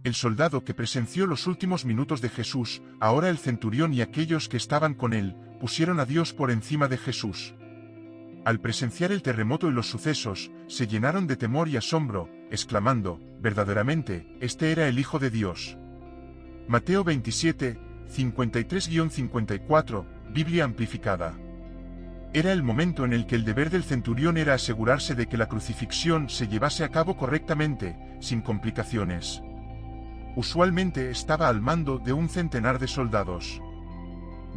El soldado que presenció los últimos minutos de Jesús, ahora el centurión y aquellos que estaban con él, pusieron a Dios por encima de Jesús. Al presenciar el terremoto y los sucesos, se llenaron de temor y asombro, exclamando, verdaderamente, este era el Hijo de Dios. Mateo 27, 53-54, Biblia amplificada. Era el momento en el que el deber del centurión era asegurarse de que la crucifixión se llevase a cabo correctamente, sin complicaciones. Usualmente estaba al mando de un centenar de soldados.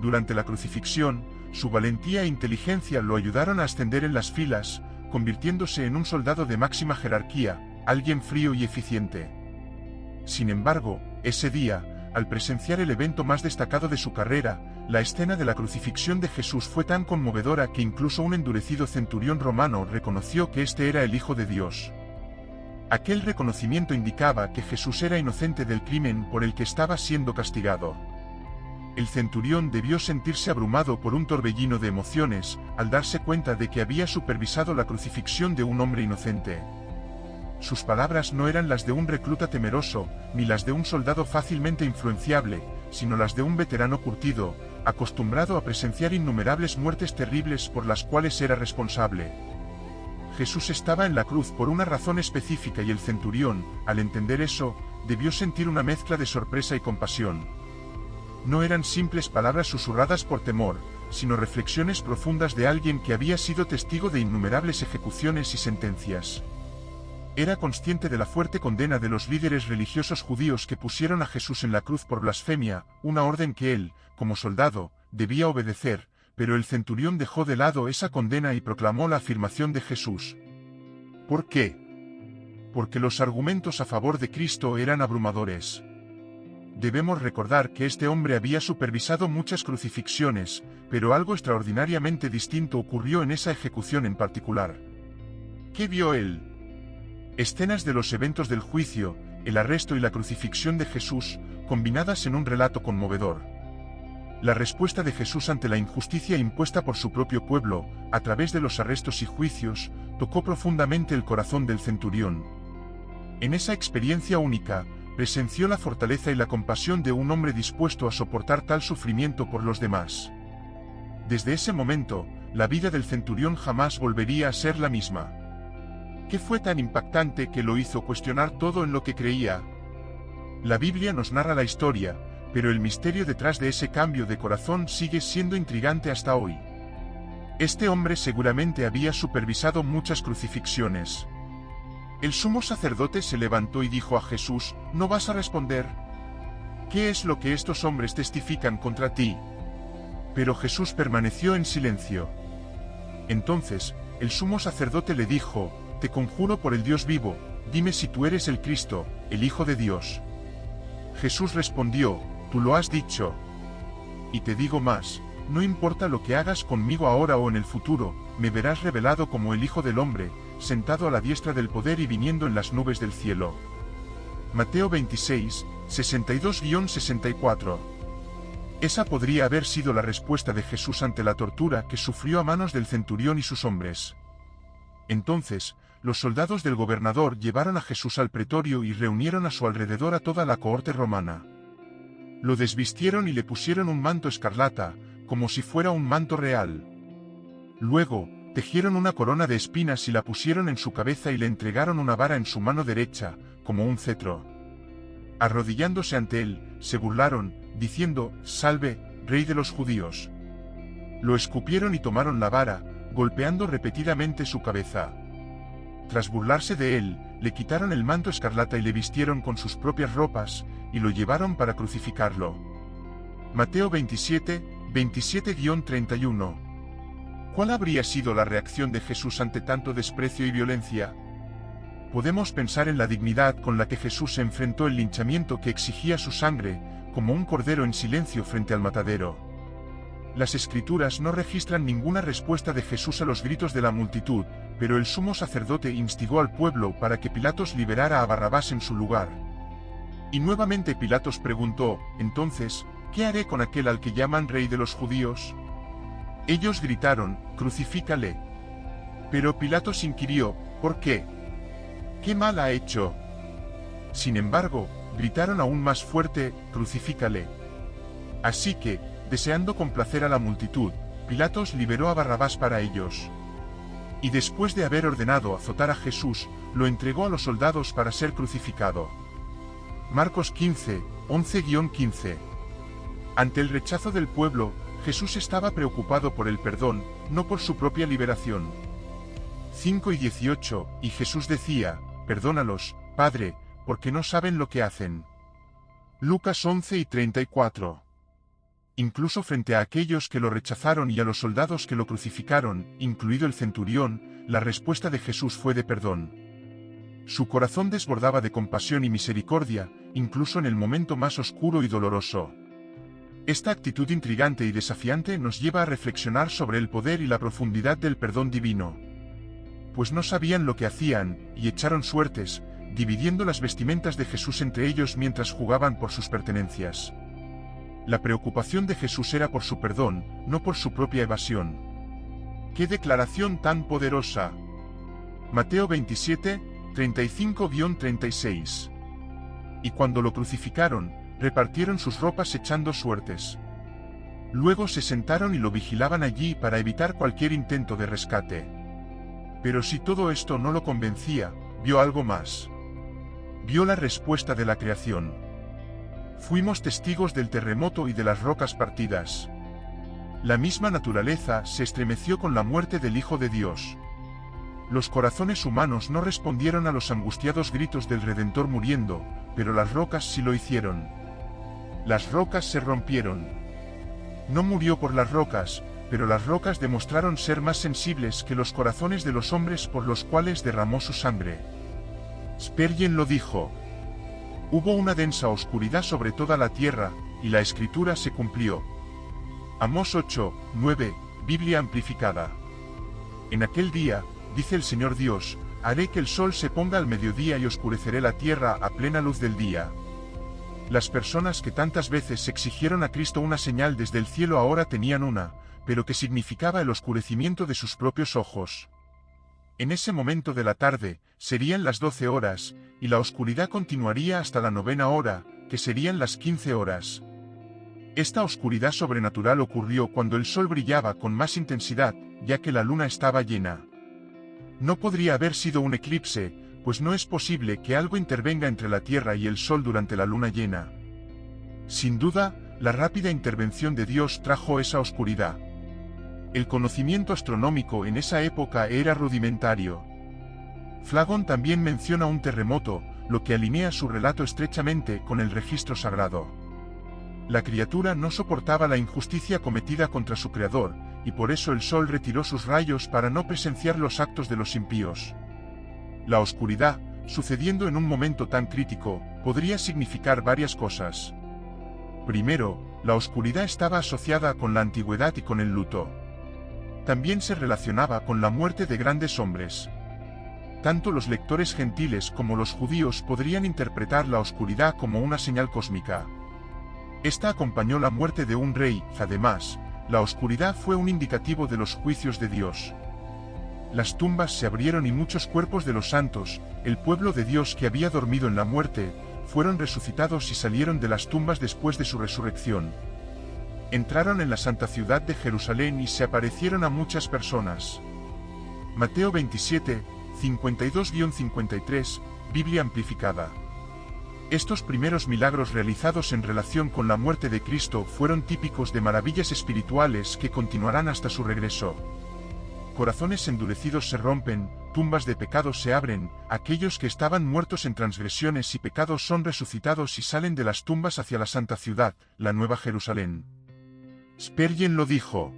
Durante la crucifixión, su valentía e inteligencia lo ayudaron a ascender en las filas, convirtiéndose en un soldado de máxima jerarquía, alguien frío y eficiente. Sin embargo, ese día, al presenciar el evento más destacado de su carrera, la escena de la crucifixión de Jesús fue tan conmovedora que incluso un endurecido centurión romano reconoció que este era el Hijo de Dios. Aquel reconocimiento indicaba que Jesús era inocente del crimen por el que estaba siendo castigado. El centurión debió sentirse abrumado por un torbellino de emociones, al darse cuenta de que había supervisado la crucifixión de un hombre inocente. Sus palabras no eran las de un recluta temeroso, ni las de un soldado fácilmente influenciable, sino las de un veterano curtido, acostumbrado a presenciar innumerables muertes terribles por las cuales era responsable. Jesús estaba en la cruz por una razón específica y el centurión, al entender eso, debió sentir una mezcla de sorpresa y compasión. No eran simples palabras susurradas por temor, sino reflexiones profundas de alguien que había sido testigo de innumerables ejecuciones y sentencias. Era consciente de la fuerte condena de los líderes religiosos judíos que pusieron a Jesús en la cruz por blasfemia, una orden que él, como soldado, debía obedecer, pero el centurión dejó de lado esa condena y proclamó la afirmación de Jesús. ¿Por qué? Porque los argumentos a favor de Cristo eran abrumadores. Debemos recordar que este hombre había supervisado muchas crucifixiones, pero algo extraordinariamente distinto ocurrió en esa ejecución en particular. ¿Qué vio él? Escenas de los eventos del juicio, el arresto y la crucifixión de Jesús, combinadas en un relato conmovedor. La respuesta de Jesús ante la injusticia impuesta por su propio pueblo, a través de los arrestos y juicios, tocó profundamente el corazón del centurión. En esa experiencia única, presenció la fortaleza y la compasión de un hombre dispuesto a soportar tal sufrimiento por los demás. Desde ese momento, la vida del centurión jamás volvería a ser la misma. ¿Qué fue tan impactante que lo hizo cuestionar todo en lo que creía? La Biblia nos narra la historia, pero el misterio detrás de ese cambio de corazón sigue siendo intrigante hasta hoy. Este hombre seguramente había supervisado muchas crucifixiones. El sumo sacerdote se levantó y dijo a Jesús, ¿no vas a responder? ¿Qué es lo que estos hombres testifican contra ti? Pero Jesús permaneció en silencio. Entonces, el sumo sacerdote le dijo, te conjuro por el Dios vivo, dime si tú eres el Cristo, el Hijo de Dios. Jesús respondió, tú lo has dicho. Y te digo más, no importa lo que hagas conmigo ahora o en el futuro, me verás revelado como el Hijo del Hombre, sentado a la diestra del poder y viniendo en las nubes del cielo. Mateo 26, 62-64. Esa podría haber sido la respuesta de Jesús ante la tortura que sufrió a manos del centurión y sus hombres. Entonces, los soldados del gobernador llevaron a Jesús al pretorio y reunieron a su alrededor a toda la cohorte romana. Lo desvistieron y le pusieron un manto escarlata, como si fuera un manto real. Luego, tejieron una corona de espinas y la pusieron en su cabeza y le entregaron una vara en su mano derecha, como un cetro. Arrodillándose ante él, se burlaron, diciendo, «Salve, Rey de los judíos». Lo escupieron y tomaron la vara, golpeando repetidamente su cabeza. Tras burlarse de él, le quitaron el manto escarlata y le vistieron con sus propias ropas, y lo llevaron para crucificarlo. Mateo 27, 27-31. ¿Cuál habría sido la reacción de Jesús ante tanto desprecio y violencia? Podemos pensar en la dignidad con la que Jesús enfrentó el linchamiento que exigía su sangre, como un cordero en silencio frente al matadero. Las Escrituras no registran ninguna respuesta de Jesús a los gritos de la multitud, pero el sumo sacerdote instigó al pueblo para que Pilatos liberara a Barrabás en su lugar. Y nuevamente Pilatos preguntó, entonces, ¿qué haré con aquel al que llaman Rey de los judíos? Ellos gritaron, «Crucifícale». Pero Pilatos inquirió, ¿por qué? ¿Qué mal ha hecho? Sin embargo, gritaron aún más fuerte: «¡Crucifícale!». Así que, deseando complacer a la multitud, Pilatos liberó a Barrabás para ellos. Y después de haber ordenado azotar a Jesús, lo entregó a los soldados para ser crucificado. Marcos 15, 11-15. Ante el rechazo del pueblo, Jesús estaba preocupado por el perdón, no por su propia liberación. 5 y 18, y Jesús decía: «Perdónalos, Padre, porque no saben lo que hacen». Lucas 11 y 34. Incluso frente a aquellos que lo rechazaron y a los soldados que lo crucificaron, incluido el centurión, la respuesta de Jesús fue de perdón. Su corazón desbordaba de compasión y misericordia, incluso en el momento más oscuro y doloroso. Esta actitud intrigante y desafiante nos lleva a reflexionar sobre el poder y la profundidad del perdón divino. Pues no sabían lo que hacían, y echaron suertes, dividiendo las vestimentas de Jesús entre ellos mientras jugaban por sus pertenencias. La preocupación de Jesús era por su perdón, no por su propia evasión. ¡Qué declaración tan poderosa! Mateo 27, 35-36. Y cuando lo crucificaron, repartieron sus ropas echando suertes. Luego se sentaron y lo vigilaban allí para evitar cualquier intento de rescate. Pero si todo esto no lo convencía, vio algo más. Vio la respuesta de la creación. Fuimos testigos del terremoto y de las rocas partidas. La misma naturaleza se estremeció con la muerte del Hijo de Dios. Los corazones humanos no respondieron a los angustiados gritos del Redentor muriendo, pero las rocas sí lo hicieron. Las rocas se rompieron. No murió por las rocas, pero las rocas demostraron ser más sensibles que los corazones de los hombres por los cuales derramó su sangre. Spurgeon lo dijo: «Hubo una densa oscuridad sobre toda la tierra, y la escritura se cumplió». Amós 8, 9, Biblia amplificada. En aquel día, dice el Señor Dios, haré que el sol se ponga al mediodía y oscureceré la tierra a plena luz del día. Las personas que tantas veces exigieron a Cristo una señal desde el cielo ahora tenían una, pero que significaba el oscurecimiento de sus propios ojos. En ese momento de la tarde, serían las 12 horas, y la oscuridad continuaría hasta la 9ª hora, que serían las 15 horas. Esta oscuridad sobrenatural ocurrió cuando el sol brillaba con más intensidad, ya que la luna estaba llena. No podría haber sido un eclipse, pues no es posible que algo intervenga entre la Tierra y el sol durante la luna llena. Sin duda, la rápida intervención de Dios trajo esa oscuridad. El conocimiento astronómico en esa época era rudimentario. Phlegon también menciona un terremoto, lo que alinea su relato estrechamente con el registro sagrado. La criatura no soportaba la injusticia cometida contra su creador, y por eso el sol retiró sus rayos para no presenciar los actos de los impíos. La oscuridad, sucediendo en un momento tan crítico, podría significar varias cosas. Primero, la oscuridad estaba asociada con la antigüedad y con el luto. También se relacionaba con la muerte de grandes hombres. Tanto los lectores gentiles como los judíos podrían interpretar la oscuridad como una señal cósmica. Esta acompañó la muerte de un rey. Además, la oscuridad fue un indicativo de los juicios de Dios. Las tumbas se abrieron y muchos cuerpos de los santos, el pueblo de Dios que había dormido en la muerte, fueron resucitados y salieron de las tumbas después de su resurrección. Entraron en la santa ciudad de Jerusalén y se aparecieron a muchas personas. Mateo 27, 52-53, Biblia amplificada. Estos primeros milagros realizados en relación con la muerte de Cristo fueron típicos de maravillas espirituales que continuarán hasta su regreso. Corazones endurecidos se rompen, tumbas de pecados se abren, aquellos que estaban muertos en transgresiones y pecados son resucitados y salen de las tumbas hacia la santa ciudad, la Nueva Jerusalén. Spurgeon lo dijo.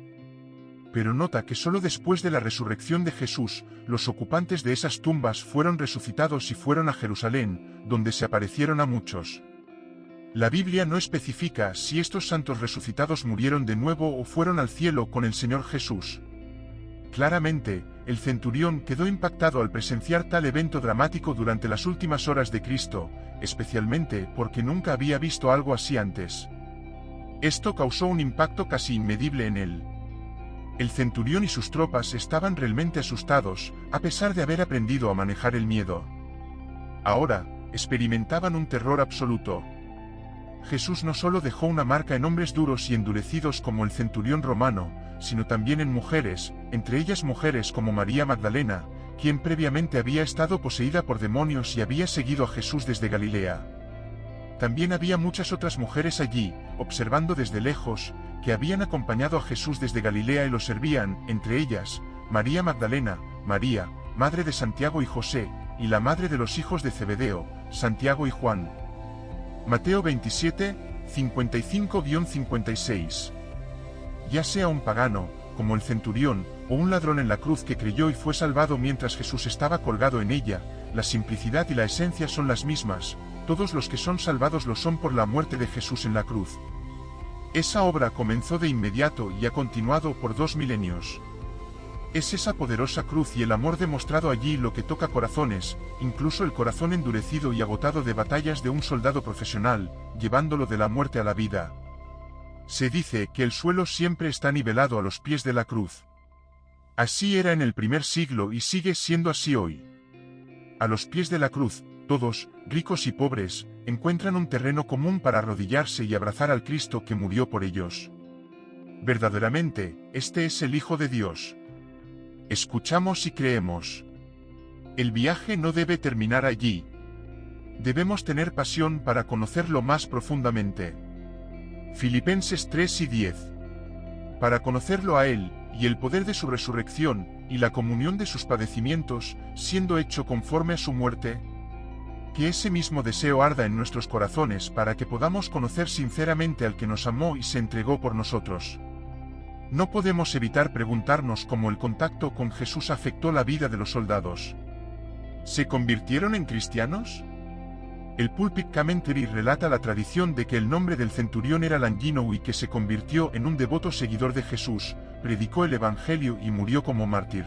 Pero nota que solo después de la resurrección de Jesús, los ocupantes de esas tumbas fueron resucitados y fueron a Jerusalén, donde se aparecieron a muchos. La Biblia no especifica si estos santos resucitados murieron de nuevo o fueron al cielo con el Señor Jesús. Claramente, el centurión quedó impactado al presenciar tal evento dramático durante las últimas horas de Cristo, especialmente porque nunca había visto algo así antes. Esto causó un impacto casi inmedible en él. El centurión y sus tropas estaban realmente asustados, a pesar de haber aprendido a manejar el miedo. Ahora, experimentaban un terror absoluto. Jesús no solo dejó una marca en hombres duros y endurecidos como el centurión romano, sino también en mujeres, entre ellas mujeres como María Magdalena, quien previamente había estado poseída por demonios y había seguido a Jesús desde Galilea. También había muchas otras mujeres allí, observando desde lejos, que habían acompañado a Jesús desde Galilea y lo servían, entre ellas, María Magdalena, María, madre de Santiago y José, y la madre de los hijos de Zebedeo, Santiago y Juan. Mateo 27, 55-56. Ya sea un pagano, como el centurión, o un ladrón en la cruz que creyó y fue salvado mientras Jesús estaba colgado en ella, la simplicidad y la esencia son las mismas, todos los que son salvados lo son por la muerte de Jesús en la cruz. Esa obra comenzó de inmediato y ha continuado por 2 milenios. Es esa poderosa cruz y el amor demostrado allí lo que toca corazones, incluso el corazón endurecido y agotado de batallas de un soldado profesional, llevándolo de la muerte a la vida. Se dice que el suelo siempre está nivelado a los pies de la cruz. Así era en el primer siglo y sigue siendo así hoy. A los pies de la cruz, todos, ricos y pobres, encuentran un terreno común para arrodillarse y abrazar al Cristo que murió por ellos. Verdaderamente, este es el Hijo de Dios. Escuchamos y creemos. El viaje no debe terminar allí. Debemos tener pasión para conocerlo más profundamente. Filipenses 3 y 10. Para conocerlo a Él, y el poder de su resurrección, y la comunión de sus padecimientos, siendo hecho conforme a su muerte, que ese mismo deseo arda en nuestros corazones para que podamos conocer sinceramente al que nos amó y se entregó por nosotros. No podemos evitar preguntarnos cómo el contacto con Jesús afectó la vida de los soldados. ¿Se convirtieron en cristianos? El Pulpit Commentary relata la tradición de que el nombre del centurión era Langino y que se convirtió en un devoto seguidor de Jesús, predicó el Evangelio y murió como mártir.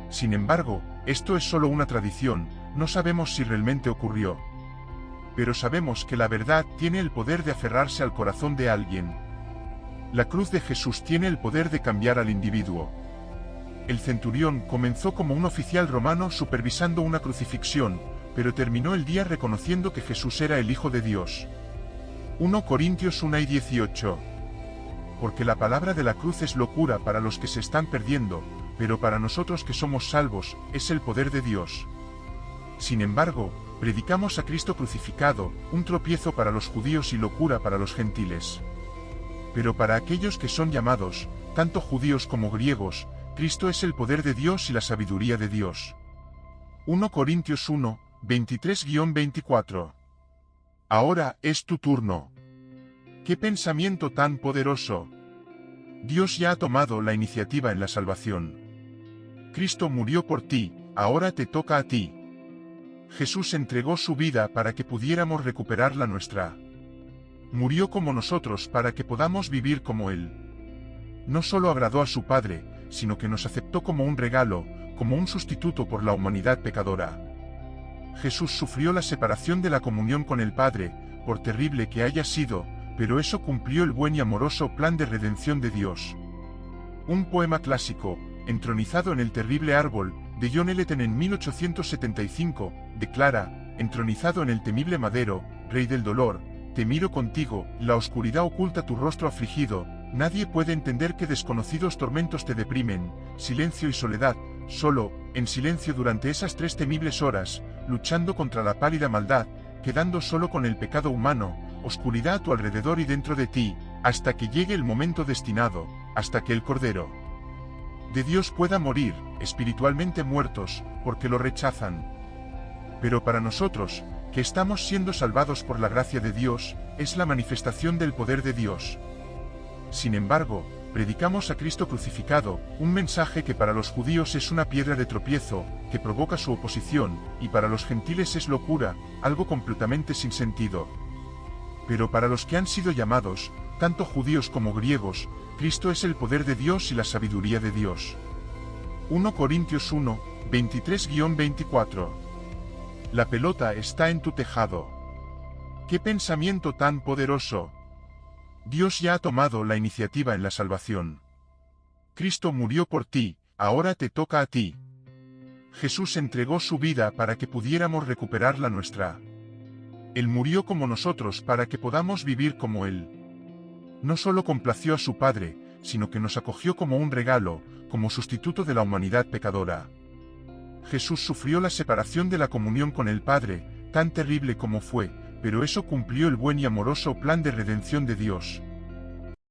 Sin embargo, esto es solo una tradición, no sabemos si realmente ocurrió. Pero sabemos que la verdad tiene el poder de aferrarse al corazón de alguien. La cruz de Jesús tiene el poder de cambiar al individuo. El centurión comenzó como un oficial romano supervisando una crucifixión, pero terminó el día reconociendo que Jesús era el Hijo de Dios. 1 Corintios 1 y 18. Porque la palabra de la cruz es locura para los que se están perdiendo, pero para nosotros que somos salvos, es el poder de Dios. Sin embargo, predicamos a Cristo crucificado, un tropiezo para los judíos y locura para los gentiles. Pero para aquellos que son llamados, tanto judíos como griegos, Cristo es el poder de Dios y la sabiduría de Dios. 1 Corintios 1, 23-24. Ahora es tu turno. ¡Qué pensamiento tan poderoso! Dios ya ha tomado la iniciativa en la salvación. Cristo murió por ti, ahora te toca a ti. Jesús entregó su vida para que pudiéramos recuperar la nuestra. Murió como nosotros para que podamos vivir como Él. No solo agradó a su Padre, sino que nos aceptó como un regalo, como un sustituto por la humanidad pecadora. Jesús sufrió la separación de la comunión con el Padre, por terrible que haya sido, pero eso cumplió el buen y amoroso plan de redención de Dios. Un poema clásico, entronizado en el terrible árbol, de John Ellington en 1875, declara, entronizado en el temible madero, Rey del dolor, te miro contigo, la oscuridad oculta tu rostro afligido, nadie puede entender qué desconocidos tormentos te deprimen, silencio y soledad, solo, en silencio durante esas 3 temibles horas, luchando contra la pálida maldad, quedando solo con el pecado humano, oscuridad a tu alrededor y dentro de ti, hasta que llegue el momento destinado, hasta que el Cordero de Dios pueda morir, espiritualmente muertos, porque lo rechazan. Pero para nosotros, que estamos siendo salvados por la gracia de Dios, es la manifestación del poder de Dios. Sin embargo, predicamos a Cristo crucificado, un mensaje que para los judíos es una piedra de tropiezo, que provoca su oposición, y para los gentiles es locura, algo completamente sin sentido. Pero para los que han sido llamados, tanto judíos como griegos, Cristo es el poder de Dios y la sabiduría de Dios. 1 Corintios 1, 23-24. La pelota está en tu tejado. ¡Qué pensamiento tan poderoso! Dios ya ha tomado la iniciativa en la salvación. Cristo murió por ti, ahora te toca a ti. Jesús entregó su vida para que pudiéramos recuperar la nuestra. Él murió como nosotros para que podamos vivir como Él. No solo complació a su Padre, sino que nos acogió como un regalo, como sustituto de la humanidad pecadora. Jesús sufrió la separación de la comunión con el Padre, tan terrible como fue, pero eso cumplió el buen y amoroso plan de redención de Dios.